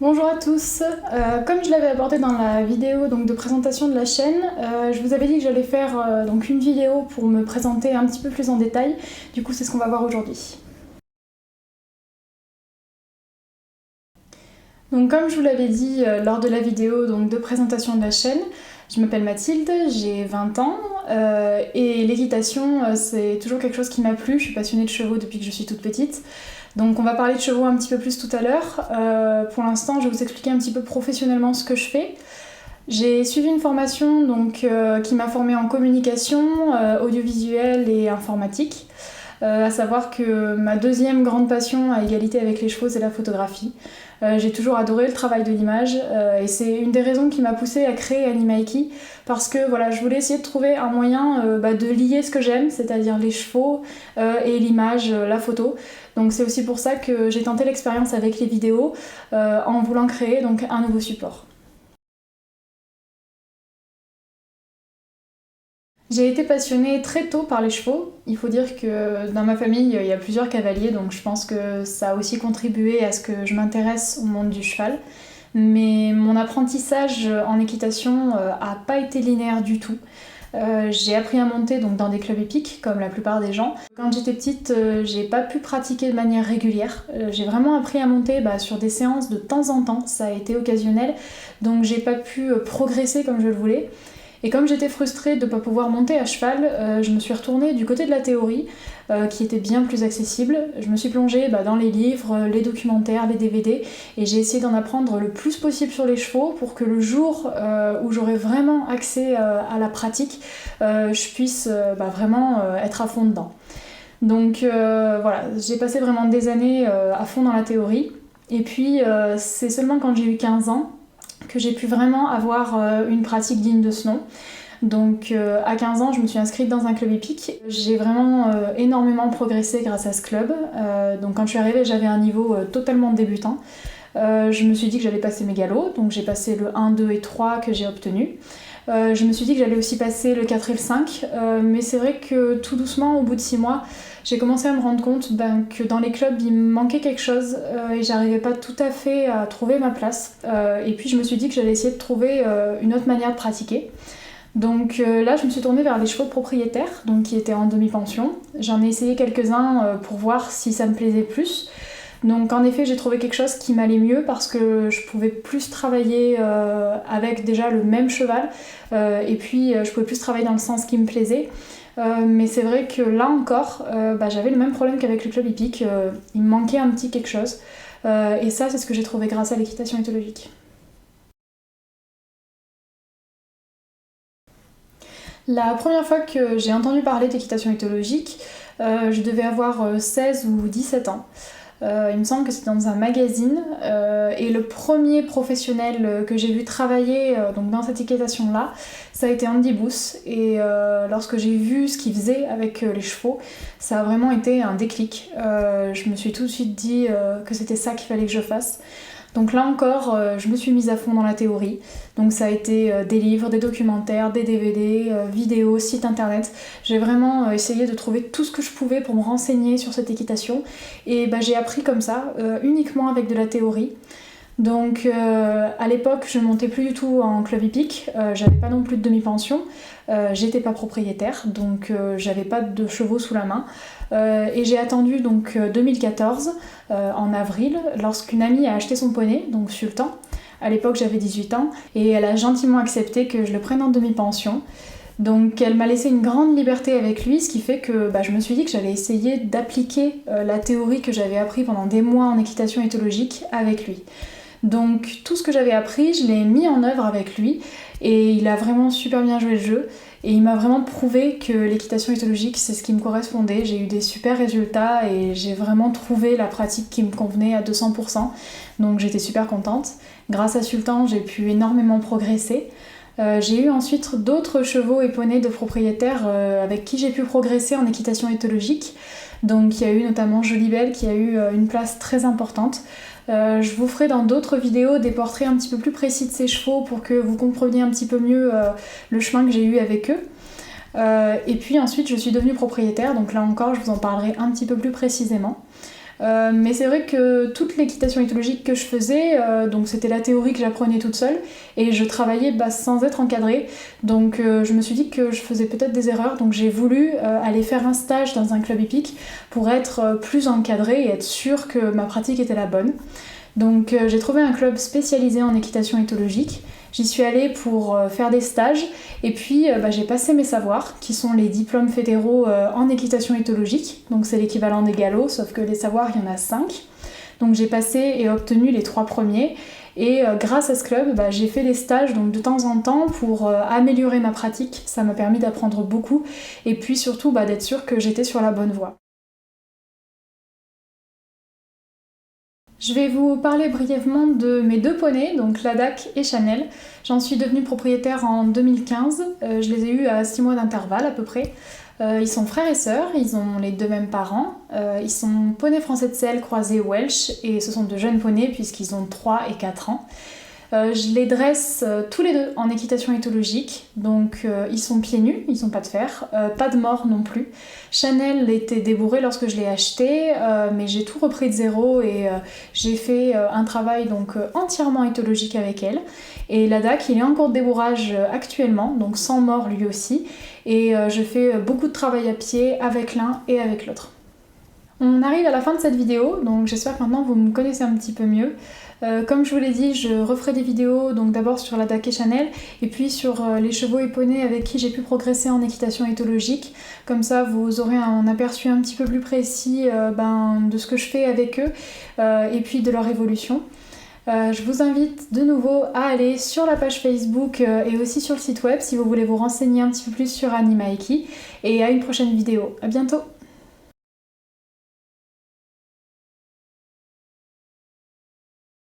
Bonjour à tous, comme je l'avais abordé dans la vidéo de présentation de la chaîne, je vous avais dit que j'allais faire une vidéo pour me présenter un petit peu plus en détail, du coup c'est ce qu'on va voir aujourd'hui. Donc comme je vous l'avais dit lors de la vidéo de présentation de la chaîne, je m'appelle Mathilde, j'ai 20 ans et l'équitation c'est toujours quelque chose qui m'a plu, je suis passionnée de chevaux depuis que je suis toute petite. Donc on va parler de chevaux un petit peu plus tout à l'heure. Pour l'instant je vais vous expliquer un petit peu professionnellement ce que je fais. J'ai suivi une formation qui m'a formée en communication, audiovisuelle et informatique. À savoir que ma deuxième grande passion à égalité avec les chevaux c'est la photographie. J'ai toujours adoré le travail de l'image et c'est une des raisons qui m'a poussée à créer Animaiki parce que voilà, je voulais essayer de trouver un moyen de lier ce que j'aime, c'est-à-dire les chevaux et l'image, la photo. Donc c'est aussi pour ça que j'ai tenté l'expérience avec les vidéos en voulant créer un nouveau support. J'ai été passionnée très tôt par les chevaux. Il faut dire que dans ma famille, il y a plusieurs cavaliers, donc je pense que ça a aussi contribué à ce que je m'intéresse au monde du cheval. Mais mon apprentissage en équitation n'a pas été linéaire du tout. J'ai appris à monter dans des clubs hippiques, comme la plupart des gens. Quand j'étais petite, j'ai pas pu pratiquer de manière régulière. J'ai vraiment appris à monter sur des séances de temps en temps, ça a été occasionnel, donc j'ai pas pu progresser comme je le voulais. Et comme j'étais frustrée de ne pas pouvoir monter à cheval, je me suis retournée du côté de la théorie, qui était bien plus accessible. Je me suis plongée dans les livres, les documentaires, les DVD, et j'ai essayé d'en apprendre le plus possible sur les chevaux pour que le jour où j'aurai vraiment accès à la pratique, je puisse vraiment être à fond dedans. Donc voilà, j'ai passé vraiment des années à fond dans la théorie, et puis c'est seulement quand j'ai eu 15 ans que j'ai pu vraiment avoir une pratique digne de ce nom. Donc à 15 ans, je me suis inscrite dans un club hippique. J'ai vraiment énormément progressé grâce à ce club. Donc quand je suis arrivée, j'avais un niveau totalement débutant. Je me suis dit que j'allais passer mes galops, donc j'ai passé le 1, 2 et 3 que j'ai obtenu. Je me suis dit que j'allais aussi passer le 4 et le 5, mais c'est vrai que tout doucement, au bout de 6 mois, j'ai commencé à me rendre compte que dans les clubs, il me manquait quelque chose et j'arrivais pas tout à fait à trouver ma place. Et puis je me suis dit que j'allais essayer de trouver une autre manière de pratiquer. Donc là, je me suis tournée vers les chevaux propriétaires, qui étaient en demi-pension. J'en ai essayé quelques-uns pour voir si ça me plaisait plus. Donc en effet, j'ai trouvé quelque chose qui m'allait mieux parce que je pouvais plus travailler avec déjà le même cheval et puis je pouvais plus travailler dans le sens qui me plaisait. Mais c'est vrai que là encore, j'avais le même problème qu'avec le club hippique, il me manquait un petit quelque chose. Et ça, c'est ce que j'ai trouvé grâce à l'équitation éthologique. La première fois que j'ai entendu parler d'équitation éthologique, je devais avoir 16 ou 17 ans. Il me semble que c'était dans un magazine et le premier professionnel que j'ai vu travailler dans cette équitation-là, ça a été Andy Booth et lorsque j'ai vu ce qu'il faisait avec les chevaux, ça a vraiment été un déclic. Je me suis tout de suite dit que c'était ça qu'il fallait que je fasse. Donc là encore, je me suis mise à fond dans la théorie. Donc ça a été des livres, des documentaires, des DVD, vidéos, sites internet. J'ai vraiment essayé de trouver tout ce que je pouvais pour me renseigner sur cette équitation. Et j'ai appris comme ça, uniquement avec de la théorie. Donc à l'époque, je ne montais plus du tout en club hippique, j'avais pas non plus de demi-pension, j'étais pas propriétaire, donc j'avais pas de chevaux sous la main. Et j'ai attendu 2014, en avril, lorsqu'une amie a acheté son poney, donc Sultan. À l'époque j'avais 18 ans, et elle a gentiment accepté que je le prenne en demi-pension. Donc elle m'a laissé une grande liberté avec lui, ce qui fait que je me suis dit que j'allais essayer d'appliquer la théorie que j'avais appris pendant des mois en équitation éthologique avec lui. Donc tout ce que j'avais appris, je l'ai mis en œuvre avec lui et il a vraiment super bien joué le jeu et il m'a vraiment prouvé que l'équitation éthologique c'est ce qui me correspondait. J'ai eu des super résultats et j'ai vraiment trouvé la pratique qui me convenait à 200%, donc j'étais super contente. Grâce à Sultan, j'ai pu énormément progresser. J'ai eu ensuite d'autres chevaux et poneys de propriétaires avec qui j'ai pu progresser en équitation éthologique. Donc il y a eu notamment Jolibelle qui a eu une place très importante. Je vous ferai dans d'autres vidéos des portraits un petit peu plus précis de ces chevaux pour que vous compreniez un petit peu mieux le chemin que j'ai eu avec eux. Et puis ensuite je suis devenue propriétaire, donc là encore je vous en parlerai un petit peu plus précisément. Mais c'est vrai que toute l'équitation éthologique que je faisais, donc c'était la théorie que j'apprenais toute seule et je travaillais sans être encadrée. Donc je me suis dit que je faisais peut-être des erreurs, donc j'ai voulu aller faire un stage dans un club hippique pour être plus encadrée et être sûre que ma pratique était la bonne. Donc j'ai trouvé un club spécialisé en équitation éthologique. J'y suis allée pour faire des stages et puis j'ai passé mes savoirs qui sont les diplômes fédéraux en équitation éthologique. Donc c'est l'équivalent des galops sauf que les savoirs il y en a 5. Donc j'ai passé et obtenu les 3 premiers et grâce à ce club j'ai fait des stages donc de temps en temps pour améliorer ma pratique. Ça m'a permis d'apprendre beaucoup et puis surtout d'être sûre que j'étais sur la bonne voie. Je vais vous parler brièvement de mes 2 poneys, donc Ladakh et Chanel. J'en suis devenue propriétaire en 2015, je les ai eus à 6 mois d'intervalle à peu près. Ils sont frères et sœurs, ils ont les 2 mêmes parents. Ils sont poneys français de selle croisés Welsh et ce sont de jeunes poneys puisqu'ils ont 3 et 4 ans. Je les dresse tous les 2 en équitation éthologique, donc ils sont pieds nus, ils n'ont pas de fer, pas de mort non plus. Chanel était débourrée lorsque je l'ai acheté, mais j'ai tout repris de zéro et j'ai fait un travail donc entièrement éthologique avec elle. Et Ladakh, il est en cours de débourrage actuellement, donc sans mort lui aussi, et je fais beaucoup de travail à pied avec l'un et avec l'autre. On arrive à la fin de cette vidéo, donc j'espère que maintenant vous me connaissez un petit peu mieux. Comme je vous l'ai dit, je referai des vidéos donc d'abord sur Ladakh et Chanel et puis sur les chevaux et poneys avec qui j'ai pu progresser en équitation éthologique. Comme ça vous aurez un aperçu un petit peu plus précis de ce que je fais avec eux et puis de leur évolution. Je vous invite de nouveau à aller sur la page Facebook et aussi sur le site web si vous voulez vous renseigner un petit peu plus sur Animaeki et à une prochaine vidéo. À bientôt!